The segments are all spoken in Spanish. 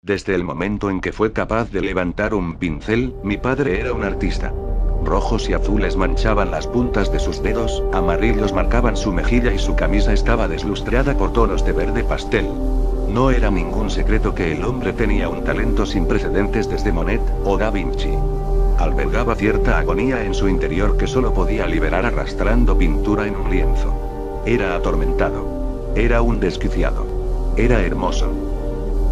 Desde el momento en que fue capaz de levantar un pincel, mi padre era un artista. Rojos y azules manchaban las puntas de sus dedos, amarillos marcaban su mejilla y su camisa estaba deslustrada por tonos de verde pastel. No era ningún secreto que el hombre tenía un talento sin precedentes desde Monet o Da Vinci. Albergaba cierta agonía en su interior que solo podía liberar arrastrando pintura en un lienzo. Era atormentado. Era un desquiciado. Era hermoso.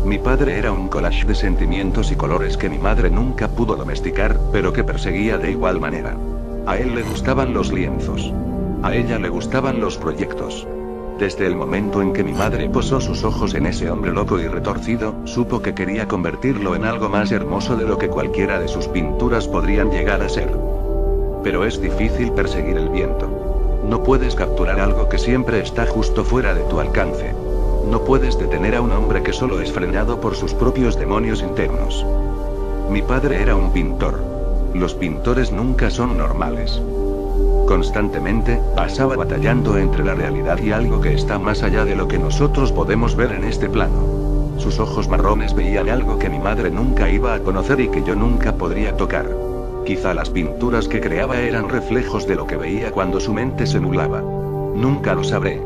Mi padre era un collage de sentimientos y colores que mi madre nunca pudo domesticar, pero que perseguía de igual manera. A él le gustaban los lienzos. A ella le gustaban los proyectos. Desde el momento en que mi madre posó sus ojos en ese hombre loco y retorcido, supo que quería convertirlo en algo más hermoso de lo que cualquiera de sus pinturas podrían llegar a ser. Pero es difícil perseguir el viento. No puedes capturar algo que siempre está justo fuera de tu alcance. No puedes detener a un hombre que solo es frenado por sus propios demonios internos. Mi padre era un pintor. Los pintores nunca son normales. Constantemente, pasaba batallando entre la realidad y algo que está más allá de lo que nosotros podemos ver en este plano. Sus ojos marrones veían algo que mi madre nunca iba a conocer y que yo nunca podría tocar. Quizá las pinturas que creaba eran reflejos de lo que veía cuando su mente se nublaba. Nunca lo sabré.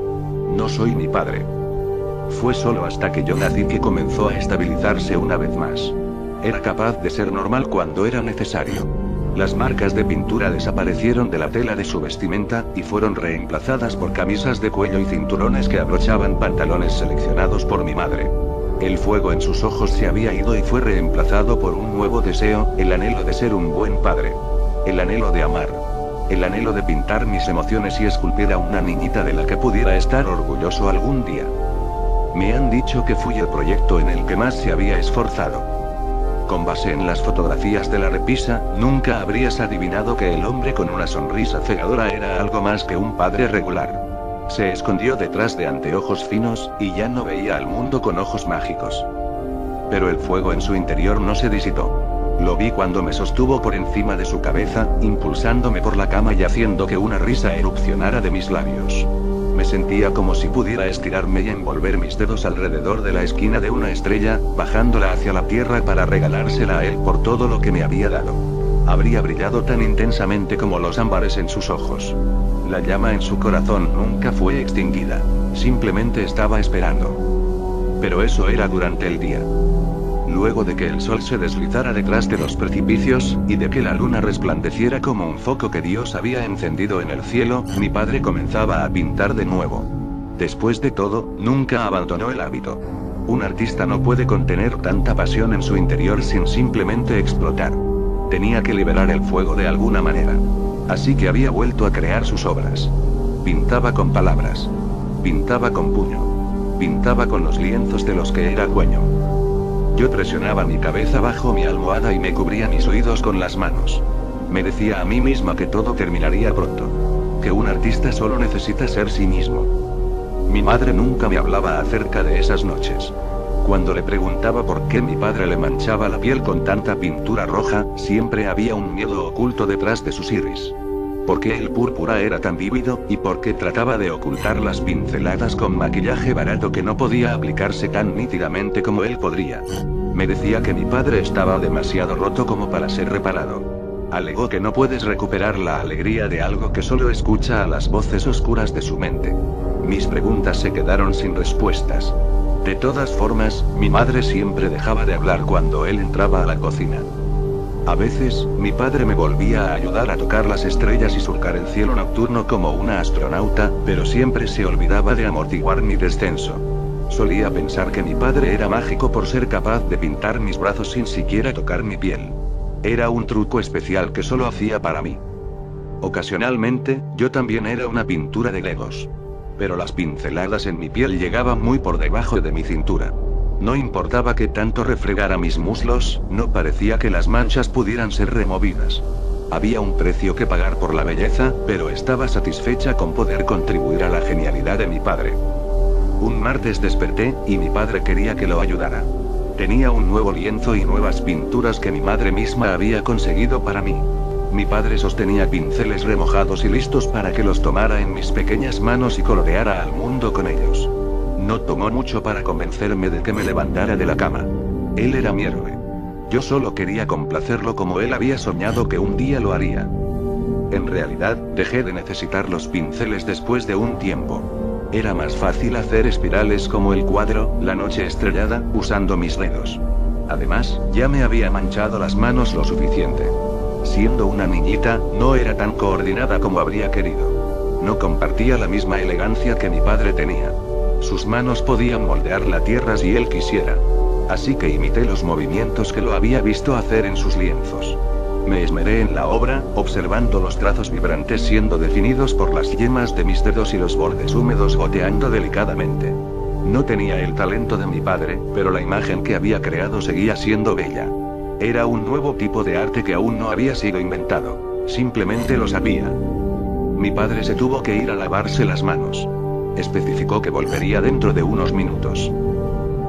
No soy mi padre. Fue solo hasta que yo nací que comenzó a estabilizarse una vez más. Era capaz de ser normal cuando era necesario. Las marcas de pintura desaparecieron de la tela de su vestimenta, y fueron reemplazadas por camisas de cuello y cinturones que abrochaban pantalones seleccionados por mi madre. El fuego en sus ojos se había ido y fue reemplazado por un nuevo deseo, el anhelo de ser un buen padre. El anhelo de amar. El anhelo de pintar mis emociones y esculpir a una niñita de la que pudiera estar orgulloso algún día. Me han dicho que fui el proyecto en el que más se había esforzado. Con base en las fotografías de la repisa, nunca habrías adivinado que el hombre con una sonrisa cegadora era algo más que un padre regular. Se escondió detrás de anteojos finos, y ya no veía al mundo con ojos mágicos. Pero el fuego en su interior no se disipó. Lo vi cuando me sostuvo por encima de su cabeza, impulsándome por la cama y haciendo que una risa erupcionara de mis labios. Me sentía como si pudiera estirarme y envolver mis dedos alrededor de la esquina de una estrella, bajándola hacia la tierra para regalársela a él por todo lo que me había dado. Habría brillado tan intensamente como los ámbares en sus ojos. La llama en su corazón nunca fue extinguida. Simplemente estaba esperando. Pero eso era durante el día. Luego de que el sol se deslizara detrás de los precipicios, y de que la luna resplandeciera como un foco que Dios había encendido en el cielo, mi padre comenzaba a pintar de nuevo. Después de todo, nunca abandonó el hábito. Un artista no puede contener tanta pasión en su interior sin simplemente explotar. Tenía que liberar el fuego de alguna manera. Así que había vuelto a crear sus obras. Pintaba con palabras. Pintaba con puño. Pintaba con los lienzos de los que era dueño. Yo presionaba mi cabeza bajo mi almohada y me cubría mis oídos con las manos. Me decía a mí misma que todo terminaría pronto. Que un artista solo necesita ser sí mismo. Mi madre nunca me hablaba acerca de esas noches. Cuando le preguntaba por qué mi padre le manchaba la piel con tanta pintura roja, siempre había un miedo oculto detrás de sus iris. ¿Por qué el púrpura era tan vívido, y por qué trataba de ocultar las pinceladas con maquillaje barato que no podía aplicarse tan nítidamente como él podría? Me decía que mi padre estaba demasiado roto como para ser reparado. Alegó que no puedes recuperar la alegría de algo que solo escucha a las voces oscuras de su mente. Mis preguntas se quedaron sin respuestas. De todas formas, mi madre siempre dejaba de hablar cuando él entraba a la cocina. A veces, mi padre me volvía a ayudar a tocar las estrellas y surcar el cielo nocturno como una astronauta, pero siempre se olvidaba de amortiguar mi descenso. Solía pensar que mi padre era mágico por ser capaz de pintar mis brazos sin siquiera tocar mi piel. Era un truco especial que solo hacía para mí. Ocasionalmente, yo también era una pintura de legos. Pero las pinceladas en mi piel llegaban muy por debajo de mi cintura. No importaba que tanto refregara mis muslos, no parecía que las manchas pudieran ser removidas. Había un precio que pagar por la belleza, pero estaba satisfecha con poder contribuir a la genialidad de mi padre. Un martes desperté, y mi padre quería que lo ayudara. Tenía un nuevo lienzo y nuevas pinturas que mi madre misma había conseguido para mí. Mi padre sostenía pinceles remojados y listos para que los tomara en mis pequeñas manos y coloreara al mundo con ellos. No tomó mucho para convencerme de que me levantara de la cama. Él era mi héroe. Yo solo quería complacerlo como él había soñado que un día lo haría. En realidad, dejé de necesitar los pinceles después de un tiempo. Era más fácil hacer espirales como el cuadro, La noche estrellada, usando mis dedos. Además, ya me había manchado las manos lo suficiente. Siendo una niñita, no era tan coordinada como habría querido. No compartía la misma elegancia que mi padre tenía. Sus manos podían moldear la tierra si él quisiera. Así que imité los movimientos que lo había visto hacer en sus lienzos. Me esmeré en la obra, observando los trazos vibrantes siendo definidos por las yemas de mis dedos y los bordes húmedos goteando delicadamente. No tenía el talento de mi padre, pero la imagen que había creado seguía siendo bella. Era un nuevo tipo de arte que aún no había sido inventado. Simplemente lo sabía. Mi padre se tuvo que ir a lavarse las manos. Especificó que volvería dentro de unos minutos.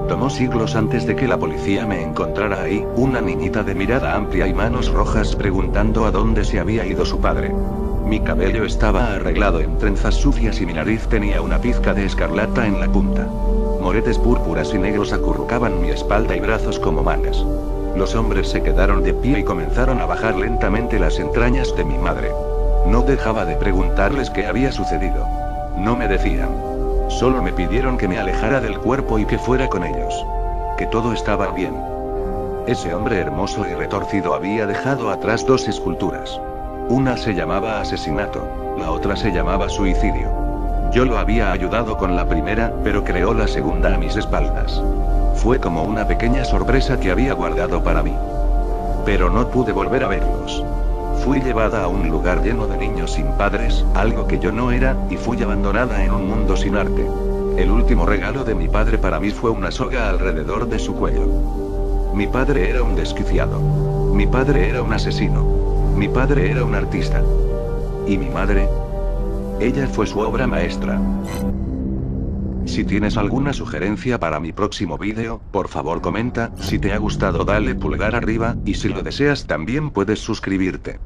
Tomó siglos antes de que la policía me encontrara ahí, una niñita de mirada amplia y manos rojas preguntando a dónde se había ido su padre. Mi cabello estaba arreglado en trenzas sucias y mi nariz tenía una pizca de escarlata en la punta. Moretes púrpuras y negros acurrucaban mi espalda y brazos como mangas. Los hombres se quedaron de pie y comenzaron a bajar lentamente las entrañas de mi madre. No dejaba de preguntarles qué había sucedido. No me decían. Solo me pidieron que me alejara del cuerpo y que fuera con ellos. Que todo estaba bien. Ese hombre hermoso y retorcido había dejado atrás dos esculturas. Una se llamaba asesinato, la otra se llamaba suicidio. Yo lo había ayudado con la primera, pero creó la segunda a mis espaldas. Fue como una pequeña sorpresa que había guardado para mí. Pero no pude volver a verlos. Fui llevada a un lugar lleno de niños sin padres, algo que yo no era, y fui abandonada en un mundo sin arte. El último regalo de mi padre para mí fue una soga alrededor de su cuello. Mi padre era un desquiciado. Mi padre era un asesino. Mi padre era un artista. ¿Y mi madre? Ella fue su obra maestra. Si tienes alguna sugerencia para mi próximo vídeo, por favor comenta, si te ha gustado dale pulgar arriba, y si lo deseas también puedes suscribirte.